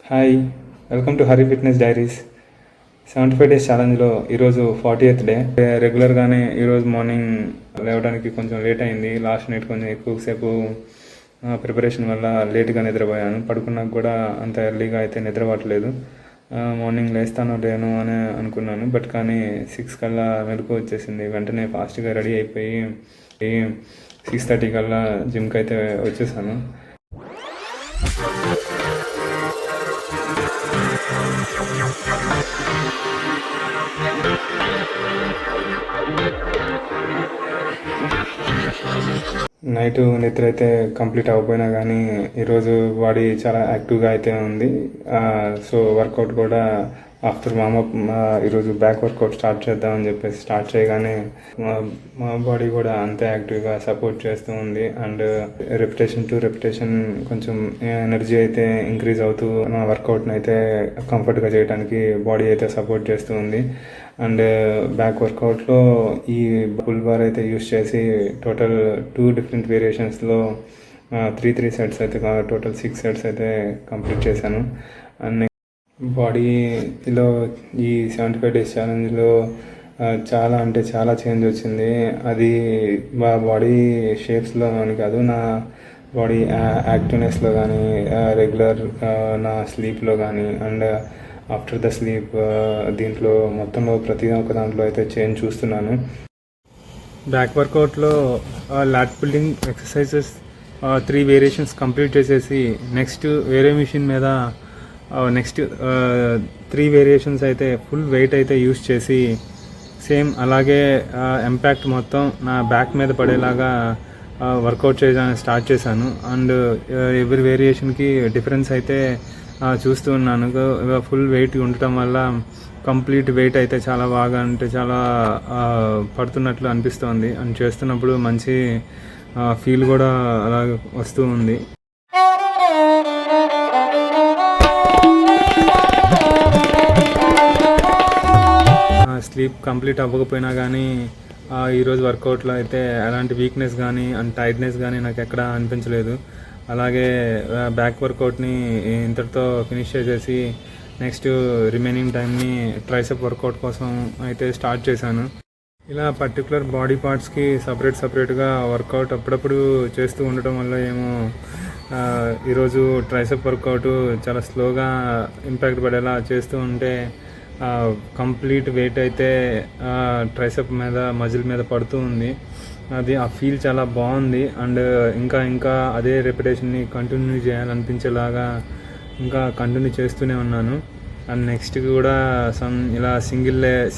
Hi, welcome to Hari fitness diaries. 75 days ఛాలెంజ్లో ఈరోజు 40th day. రెగ్యులర్గానే ఈరోజు మార్నింగ్ లేవడానికి కొంచెం లేట్ అయింది. లాస్ట్ నైట్ కొంచెం ఎక్కువసేపు ప్రిపరేషన్ వల్ల లేట్గా నిద్రపోయాను. పడుకున్నాక కూడా అంత ఎర్లీగా అయితే నిద్రపట్టలేదు. మార్నింగ్ లేస్తానో లేను అని అనుకున్నాను, బట్ కానీ 6 కల్లా మెలకు వచ్చేసింది. వెంటనే ఫాస్ట్గా రెడీ అయిపోయి 6:30 కల్లా జిమ్కి అయితే వచ్చేసాను. నైట్ నిద్ర అయితే కంప్లీట్ అవ్వకపోయినా కానీ ఈరోజు బాడీ చాలా యాక్టివ్గా అయితే ఉంది. సో వర్కౌట్ కూడా ఆఫ్టర్ వామప్ ఈరోజు బ్యాక్ వర్కౌట్ స్టార్ట్ చేద్దామని చెప్పేసి స్టార్ట్ చేయగానే మా బాడీ కూడా అంతే యాక్టివ్గా సపోర్ట్ చేస్తూ ఉంది. అండ్ రెపిటేషన్ టు రెపిటేషన్ కొంచెం ఎనర్జీ అయితే ఇంక్రీజ్ అవుతూ నా వర్కౌట్ని అయితే కంఫర్ట్గా చేయడానికి బాడీ అయితే సపోర్ట్ చేస్తూ ఉంది. అండ్ బ్యాక్ వర్కౌట్లో ఈ పుల్ బార్ అయితే యూస్ చేసి టోటల్ 2 డిఫరెంట్ వేరియేషన్స్లో 3 సెట్స్ అయితే టోటల్ 6 సెట్స్ అయితే కంప్లీట్ చేశాను. అండ్ బాడీలో ఈ 75 డేస్ ఛాలెంజ్లో చాలా అంటే చాలా చేంజ్ వచ్చింది. అది మా బాడీ షేప్స్లో అని కాదు, నా బాడీ యాక్టివ్నెస్లో కానీ, రెగ్యులర్ నా స్లీప్లో కానీ, అండ్ ఆఫ్టర్ ద స్లీప్ దీంట్లో మొత్తంలో ప్రతి ఒక్క దాంట్లో అయితే చేంజ్ చూస్తున్నాను. బ్యాక్ వర్కౌట్లో lat building exercises 3 variations complete చేసేసి నెక్స్ట్ వేరే మిషన్ మీద నెక్స్ట్ 3 వేరియేషన్స్ అయితే ఫుల్ వెయిట్ అయితే యూస్ చేసి సేమ్ అలాగే ఇంపాక్ట్ మొత్తం నా బ్యాక్ మీద పడేలాగా వర్కౌట్ చేయడానికి స్టార్ట్ చేశాను. అండ్ ఎవ్రీ వేరియేషన్కి డిఫరెన్స్ అయితే చూస్తూ ఉన్నాను. ఫుల్ వెయిట్ ఉండటం వల్ల కంప్లీట్ వెయిట్ అయితే చాలా బాగా అంటే చాలా పడుతున్నట్లు అనిపిస్తోంది. అండ్ చేస్తున్నప్పుడు మంచి ఫీల్ కూడా అలా వస్తూ ఉంది. స్లీప్ కంప్లీట్ అవ్వకపోయినా కానీ ఈరోజు వర్కౌట్లో అయితే ఎలాంటి వీక్నెస్ కానీ అండ్ టైర్డ్నెస్ కానీ నాకు ఎక్కడ అనిపించలేదు. అలాగే బ్యాక్ వర్కౌట్ని ఇంతటితో ఫినిష్ చేసేసి నెక్స్ట్ రిమైనింగ్ టైంని ట్రైసెప్ వర్కౌట్ కోసం అయితే స్టార్ట్ చేశాను. ఇలా పర్టికులర్ బాడీ పార్ట్స్కి సపరేట్గా వర్కౌట్ అప్పుడప్పుడు చేస్తూ ఉండటం వల్ల ఏమో ఈరోజు ట్రైసెప్ వర్కౌట్ చాలా స్లోగా ఇంపాక్ట్ పడేలా చేస్తూ ఉంటే కంప్లీట్ వెయిట్ అయితే ట్రైసెప్ మీద మజిల్ మీద పడుతూ ఉంది. అది ఆ ఫీల్ చాలా బాగుంది. అండ్ ఇంకా అదే రెపిటేషన్ని కంటిన్యూ చేయాలనిపించేలాగా ఇంకా కంటిన్యూ చేస్తూనే ఉన్నాను. అండ్ నెక్స్ట్ కూడా ఇలా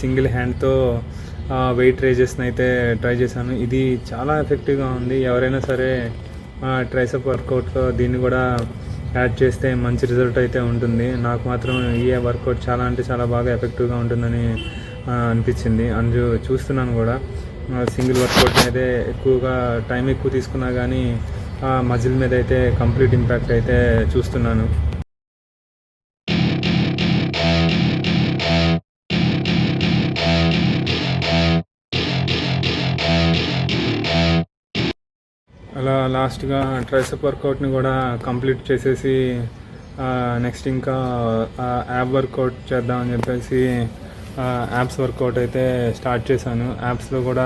సింగిల్ హ్యాండ్తో వెయిట్ రేజెస్ని అయితే ట్రై చేశాను. ఇది చాలా ఎఫెక్టివ్గా ఉంది. ఎవరైనా సరే ట్రైసెప్ వర్కౌట్లో దీన్ని కూడా యాడ్ చేస్తే మంచి రిజల్ట్ అయితే ఉంటుంది. నాకు మాత్రం ఈ వర్కౌట్ చాలా అంటే చాలా బాగా ఎఫెక్టివ్గా ఉంటుందని అనిపించింది. అండ్ చూస్తున్నాను కూడా సింగిల్ వర్కౌట్ అయితే ఎక్కువగా టైం ఎక్కువ తీసుకున్నా కానీ మజిల్ మీద అయితే కంప్లీట్ ఇంపాక్ట్ అయితే చూస్తున్నాను. అలా లాస్ట్గా ట్రైసెప్ వర్కౌట్ని కూడా కంప్లీట్ చేసేసి నెక్స్ట్ ఇంకా యాబ్ వర్కౌట్ చేద్దామని చెప్పేసి యాబ్స్ వర్కౌట్ అయితే స్టార్ట్ చేశాను. యాబ్స్లో కూడా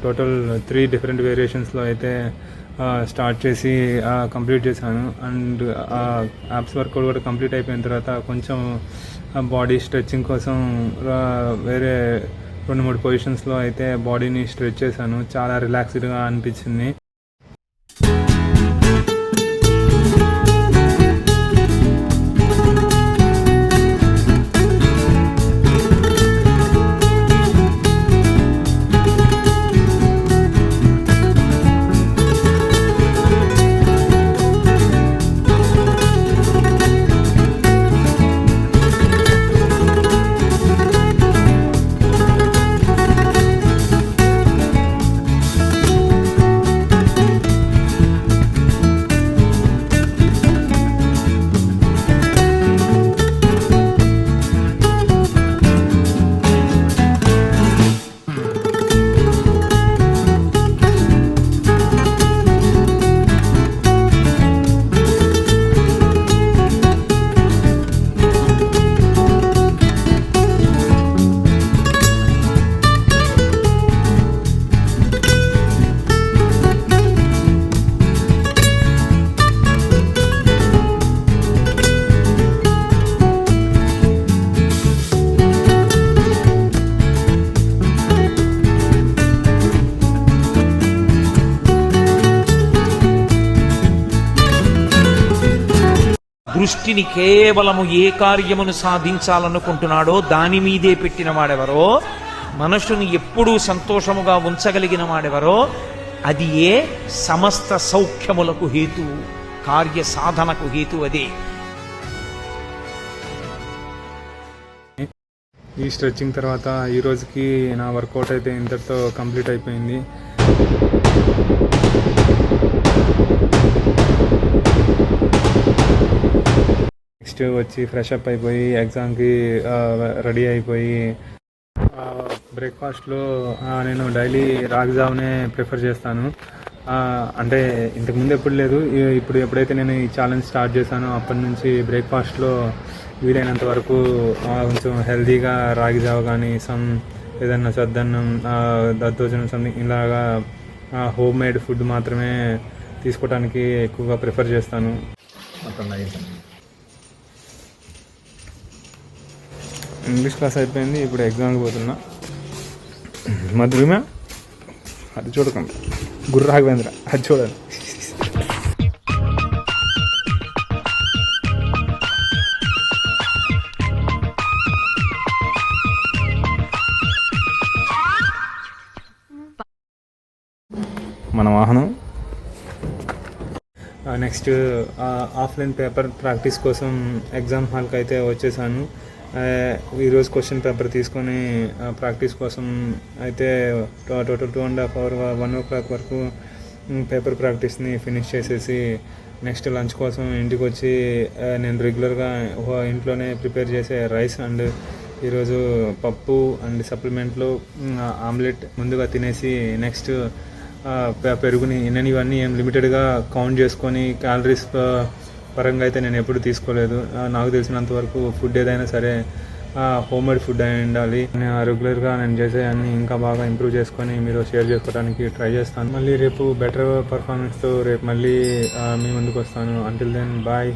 టోటల్ 3 డిఫరెంట్ వేరియేషన్స్లో అయితే స్టార్ట్ చేసి కంప్లీట్ చేశాను. అండ్ యాబ్స్ వర్కౌట్ కూడా కంప్లీట్ అయిపోయిన తర్వాత కొంచెం బాడీ స్ట్రెచ్చింగ్ కోసం వేరే 2-3 పొజిషన్స్లో అయితే బాడీని స్ట్రెచ్ చేశాను. చాలా రిలాక్స్డ్గా అనిపించింది. దృష్టిని కేవలము ఏ కార్యమును సాధించాలనుకుంటున్నాడో దాని మీదే పెట్టిన వాడెవరో, మనసుని ఎప్పుడూ సంతోషముగా ఉంచగలిగిన వాడెవరో అది ఏ సమస్త సౌఖ్యములకు హేతు, కార్య సాధనకు హేతు అదే. ఈ స్ట్రెచ్చింగ్ తర్వాత ఈ రోజుకి నా వర్కౌట్ అయితే ఇంతటితో కంప్లీట్ అయిపోయింది. నెక్స్ట్ వచ్చి ఫ్రెష్ అప్ అయిపోయి ఎగ్జామ్కి రెడీ అయిపోయి బ్రేక్ఫాస్ట్లో నేను డైలీ రాగి జావనే ప్రిఫర్ చేస్తాను. అంటే ఇంతకుముందు ఎప్పుడు లేదు, ఇప్పుడు ఎప్పుడైతే నేను ఈ ఛాలెంజ్ స్టార్ట్ చేశానో అప్పటి నుంచి బ్రేక్ఫాస్ట్లో వీలైనంత వరకు కొంచెం హెల్తీగా రాగి జావ కానీ ఏదన్నా సద్దన్నం, దద్దోజనం సంథింగ్ ఇలాగా హోమ్ మేడ్ ఫుడ్ మాత్రమే తీసుకోవడానికి ఎక్కువగా ప్రిఫర్ చేస్తాను. ఇంగ్లీష్ క్లాస్ అయిపోయింది, ఇప్పుడు ఎగ్జామ్కి పోతున్నా. మధురిమ అది చూడకండి, గుర్ర రాఘవేంద్ర అది చూడండి. మన వాహనం. నెక్స్ట్ ఆఫ్లైన్ పేపర్ ప్రాక్టీస్ కోసం ఎగ్జామ్ హాల్కి అయితే వచ్చేసాను. ఈరోజు క్వశ్చన్ పేపర్ తీసుకొని ప్రాక్టీస్ కోసం అయితే టోటల్ 2.5 hours 1 o'clock వరకు పేపర్ ప్రాక్టీస్ని ఫినిష్ చేసేసి నెక్స్ట్ లంచ్ కోసం ఇంటికి వచ్చి నేను రెగ్యులర్గా ఇంట్లోనే ప్రిపేర్ చేసే రైస్ అండ్ ఈరోజు పప్పు అండ్ సప్లిమెంట్లో ఆమ్లెట్ ముందుగా తినేసి నెక్స్ట్ పెరుగుని ఇవన్నీ ఏం లిమిటెడ్గా కౌంట్ చేసుకొని క్యాలరీస్ పరంగా అయితే నేను ఎప్పుడు తీసుకోలేదు. నాకు తెలిసినంత వరకు ఫుడ్ ఏదైనా సరే హోమ్ మేడ్ ఫుడ్ అయి ఉండాలి. రెగ్యులర్గా నేను చేసే అన్ని ఇంకా బాగా ఇంప్రూవ్ చేసుకొని మీరు షేర్ చేసుకోవడానికి ట్రై చేస్తాను. మళ్ళీ రేపు బెటర్ పర్ఫార్మెన్స్తో రేపు మళ్ళీ మీ ముందుకు వస్తాను. Until then bye.